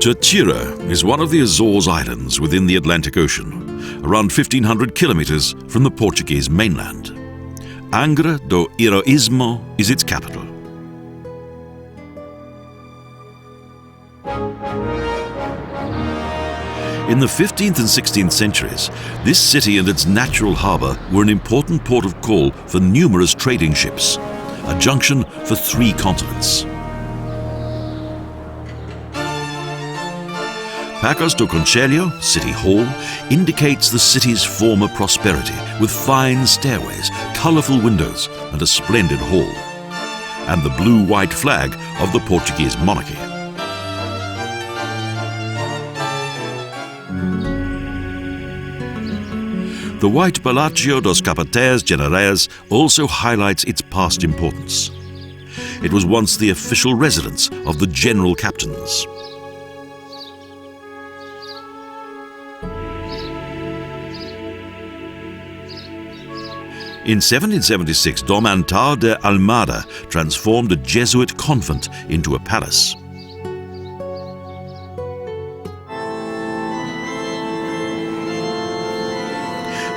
Terceira is one of the Azores Islands within the Atlantic Ocean, around 1,500 kilometres from the Portuguese mainland. Angra Do Heroismo is its capital. In the 15th and 16th centuries, this city and its natural harbour were an important port of call for numerous trading ships, a junction for 3 continents. Pacas do Concelho, City Hall, indicates the city's former prosperity with fine stairways, colourful windows and a splendid hall, and the blue-white flag of the Portuguese monarchy. The white Palácio dos Capatazes Generais also highlights its past importance. It was once the official residence of the general captains. In 1776, Dom Antão de Almada transformed a Jesuit convent into a palace.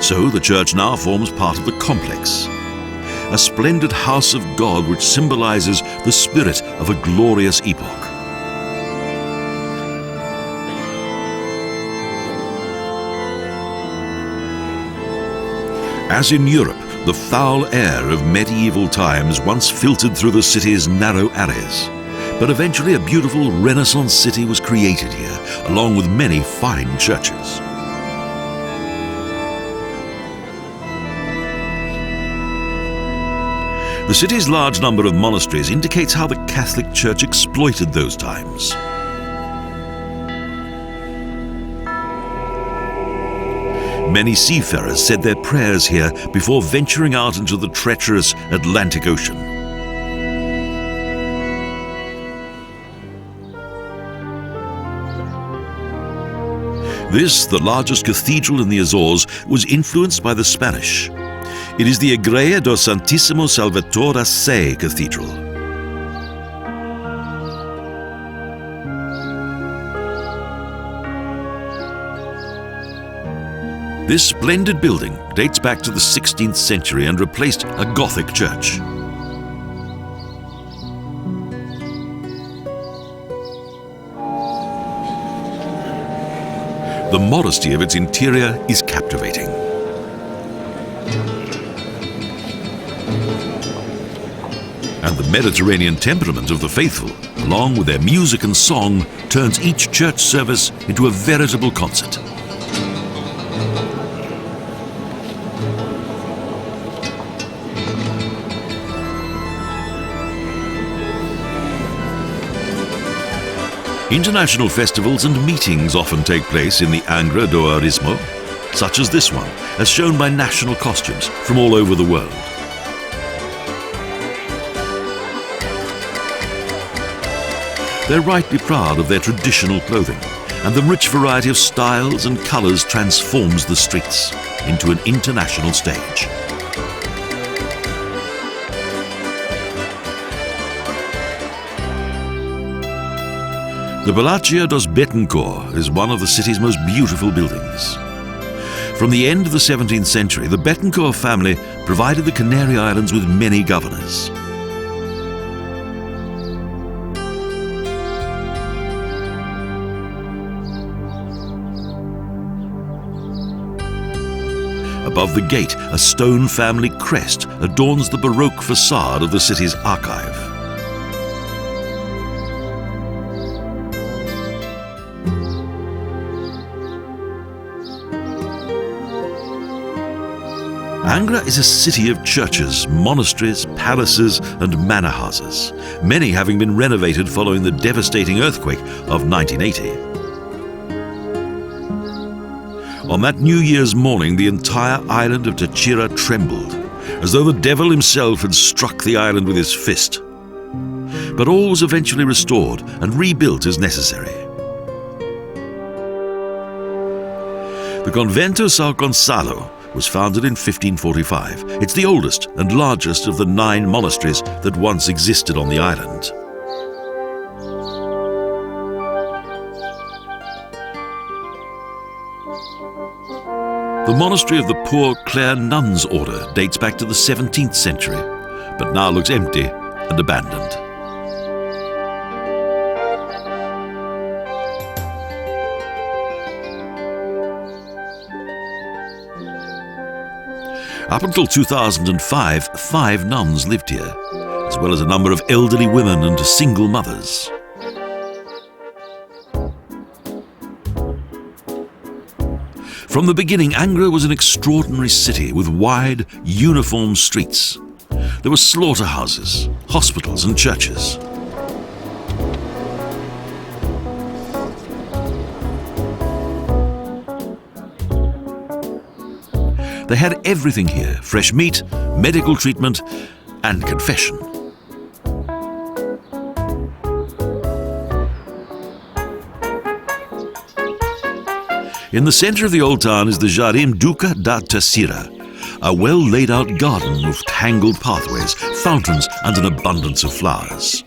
So the church now forms part of the complex, a splendid house of God which symbolizes the spirit of a glorious epoch. As in Europe, the foul air of medieval times once filtered through the city's narrow alleys, but eventually a beautiful Renaissance city was created here, along with many fine churches. The city's large number of monasteries indicates how the Catholic Church exploited those times. Many seafarers said their prayers here before venturing out into the treacherous Atlantic Ocean. This, the largest cathedral in the Azores, was influenced by the Spanish. It is the Igreja do Santíssimo Salvador da Sé Cathedral. This splendid building dates back to the 16th century and replaced a Gothic church. The modesty of its interior is captivating. And the Mediterranean temperament of the faithful, along with their music and song, turns each church service into a veritable concert. International festivals and meetings often take place in the Angra Do Heroismo, such as this one, as shown by national costumes from all over the world. They're rightly proud of their traditional clothing, and the rich variety of styles and colours transforms the streets into an international stage. The Palácio dos Betancourt is one of the city's most beautiful buildings. From the end of the 17th century, the Betancourt family provided the Canary Islands with many governors. Above the gate, a stone family crest adorns the Baroque facade of the city's archive. Angra is a city of churches, monasteries, palaces and manor houses, many having been renovated following the devastating earthquake of 1980. On that New Year's morning, the entire island of Terceira trembled, as though the devil himself had struck the island with his fist. But all was eventually restored and rebuilt as necessary. The Convento São Gonçalo was founded in 1545. It's the oldest and largest of the 9 monasteries that once existed on the island. The monastery of the Poor Clare Nuns Order dates back to the 17th century, but now looks empty and abandoned. Up until 2005, 5 nuns lived here, as well as a number of elderly women and single mothers. From the beginning, Angra was an extraordinary city with wide, uniform streets. There were slaughterhouses, hospitals and churches. They had everything here: fresh meat, medical treatment and confession. In the centre of the old town is the Jardim Duque Da Terceira, a well-laid-out garden with tangled pathways, fountains and an abundance of flowers.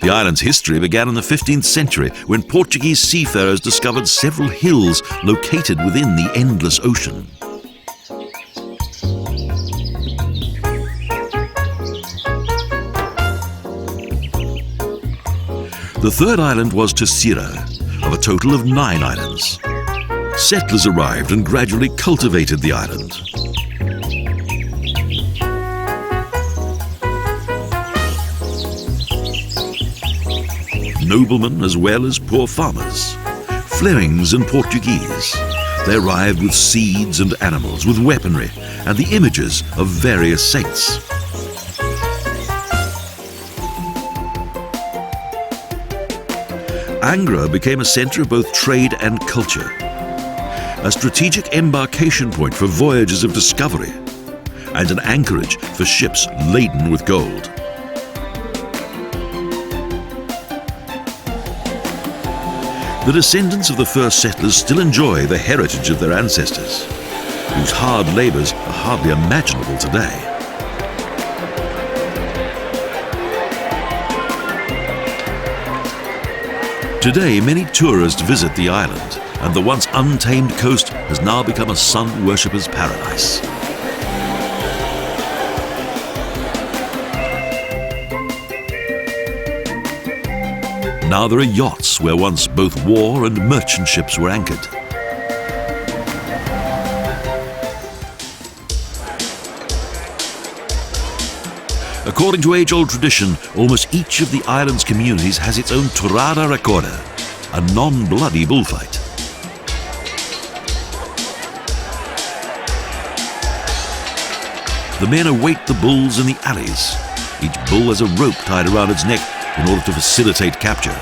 The island's history began in the 15th century when Portuguese seafarers discovered several hills located within the endless ocean. The third island was Terceira, of a total of 9 islands. Settlers arrived and gradually cultivated the island. Noblemen as well as poor farmers, Flemings and Portuguese. They arrived with seeds and animals, with weaponry and the images of various saints. Angra became a centre of both trade and culture, a strategic embarkation point for voyages of discovery, and an anchorage for ships laden with gold. The descendants of the first settlers still enjoy the heritage of their ancestors, whose hard labours are hardly imaginable today. Today, many tourists visit the island, and the once untamed coast has now become a sun worshipper's paradise. Now there are yachts where once both war and merchant ships were anchored. According to age-old tradition, almost each of the island's communities has its own Tourada Á Corda, a non-bloody bullfight. The men await the bulls in the alleys. Each bull has a rope tied around its neck in order to facilitate capture.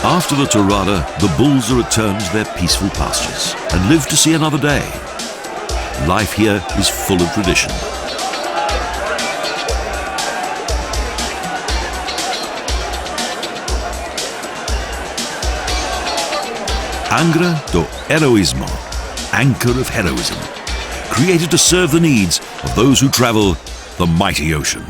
After the Tourada, the bulls are returned to their peaceful pastures and live to see another day. Life here is full of tradition. Angra Do Heroismo, anchor of heroism, created to serve the needs of those who travel the mighty ocean.